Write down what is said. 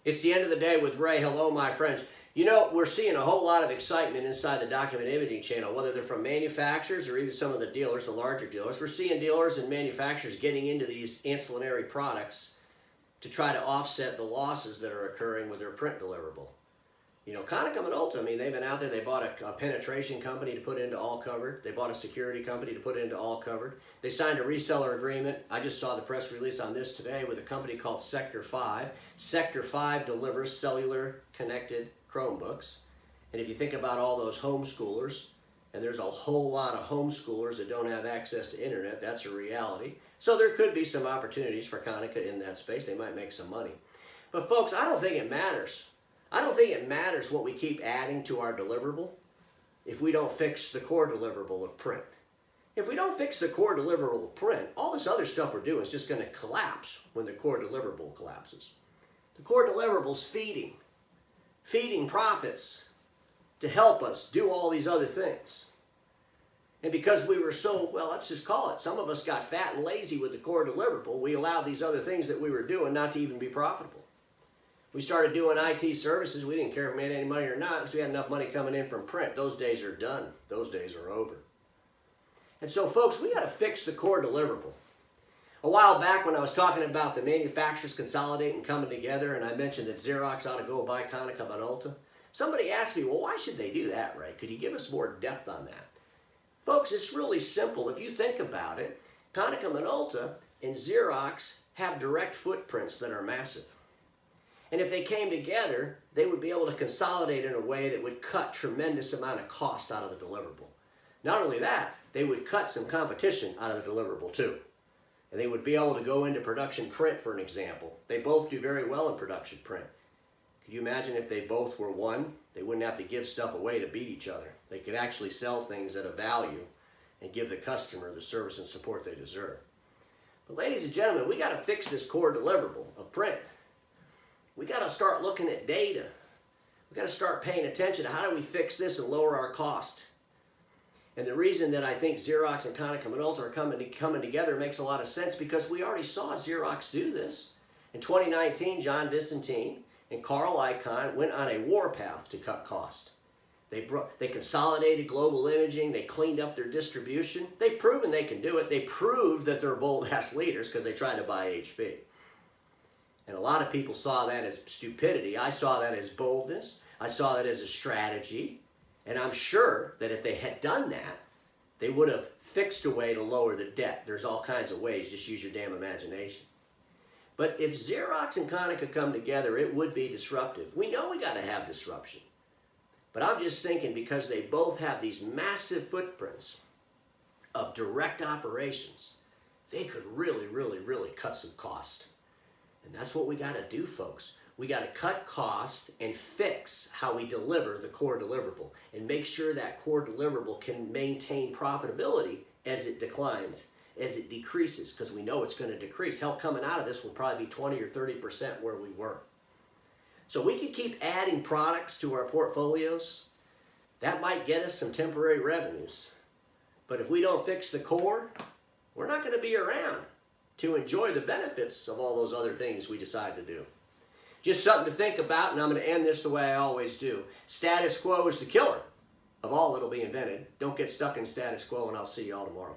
It's the end of the day with Ray. Hello, my friends. You know, we're seeing a whole lot of excitement inside the document imaging channel, whether they're from manufacturers or even some of the dealers, the larger dealers. We're seeing dealers and manufacturers getting into these ancillary products to try to offset the losses that are occurring with their print deliverable. You know, Konica and Minolta, I mean, they've been out there. They bought a penetration company to put into all covered. They bought a security company to put into all covered. They signed a reseller agreement. I just saw the press release on this today with a company called Sector 5. Sector 5 delivers cellular connected Chromebooks. And if you think about all those homeschoolers, and there's a whole lot of homeschoolers that don't have access to internet, that's a reality. So there could be some opportunities for Konica in that space. They might make some money. But folks, I don't think it matters. I don't think it matters what we keep adding to our deliverable if we don't fix the core deliverable of print. If we don't fix the core deliverable of print, all this other stuff we're doing is just going to collapse when the core deliverable collapses. The core deliverables feeding profits to help us do all these other things. And because we were so, well, let's just call it, some of us got fat and lazy with the core deliverable, we allowed these other things that we were doing not to even be profitable. We started doing IT services. We didn't care if we made any money or not because we had enough money coming in from print. Those days are done. Those days are over. And so, folks, we got to fix the core deliverable. A while back when I was talking about the manufacturers consolidating and coming together, and I mentioned that Xerox ought to go buy Konica and Minolta, somebody asked me, well, why should they do that, Ray? Could you give us more depth on that? Folks, it's really simple. If you think about it, Konica and Minolta and Xerox have direct footprints that are massive. And if they came together, they would be able to consolidate in a way that would cut tremendous amount of cost out of the deliverable. Not only that, they would cut some competition out of the deliverable too. And they would be able to go into production print, for an example. They both do very well in production print. Could you imagine if they both were one? They wouldn't have to give stuff away to beat each other. They could actually sell things at a value and give the customer the service and support they deserve. But ladies and gentlemen, we got to fix this core deliverable of print. We got to start looking at data. We got to start paying attention to how do we fix this and lower our cost. And the reason that I think Xerox and Konica and Minolta are coming together makes a lot of sense because we already saw Xerox do this. In 2019, John Vicentin and Carl Icahn went on a warpath to cut cost. They consolidated global imaging. They cleaned up their distribution. They've proven they can do it. They proved that they're bold-ass leaders because they tried to buy HP. And a lot of people saw that as stupidity. I saw that as boldness. I saw that as a strategy. And I'm sure that if they had done that, they would have fixed a way to lower the debt. There's all kinds of ways. Just use your damn imagination. But if Xerox and Konica come together, it would be disruptive. We know we got to have disruption. But I'm just thinking because they both have these massive footprints of direct operations, they could really, really, really cut some cost. And that's what we got to do, folks. We got to cut costs and fix how we deliver the core deliverable and make sure that core deliverable can maintain profitability as it declines, as it decreases, because we know it's going to decrease. Hell, coming out of this will probably be 20 or 30% where we were. So we can keep adding products to our portfolios. That might get us some temporary revenues. But if we don't fix the core, we're not going to be around to enjoy the benefits of all those other things we decide to do. Just something to think about, and I'm going to end this the way I always do. Status quo is the killer of all that'll be invented. Don't get stuck in status quo, and I'll see you all tomorrow.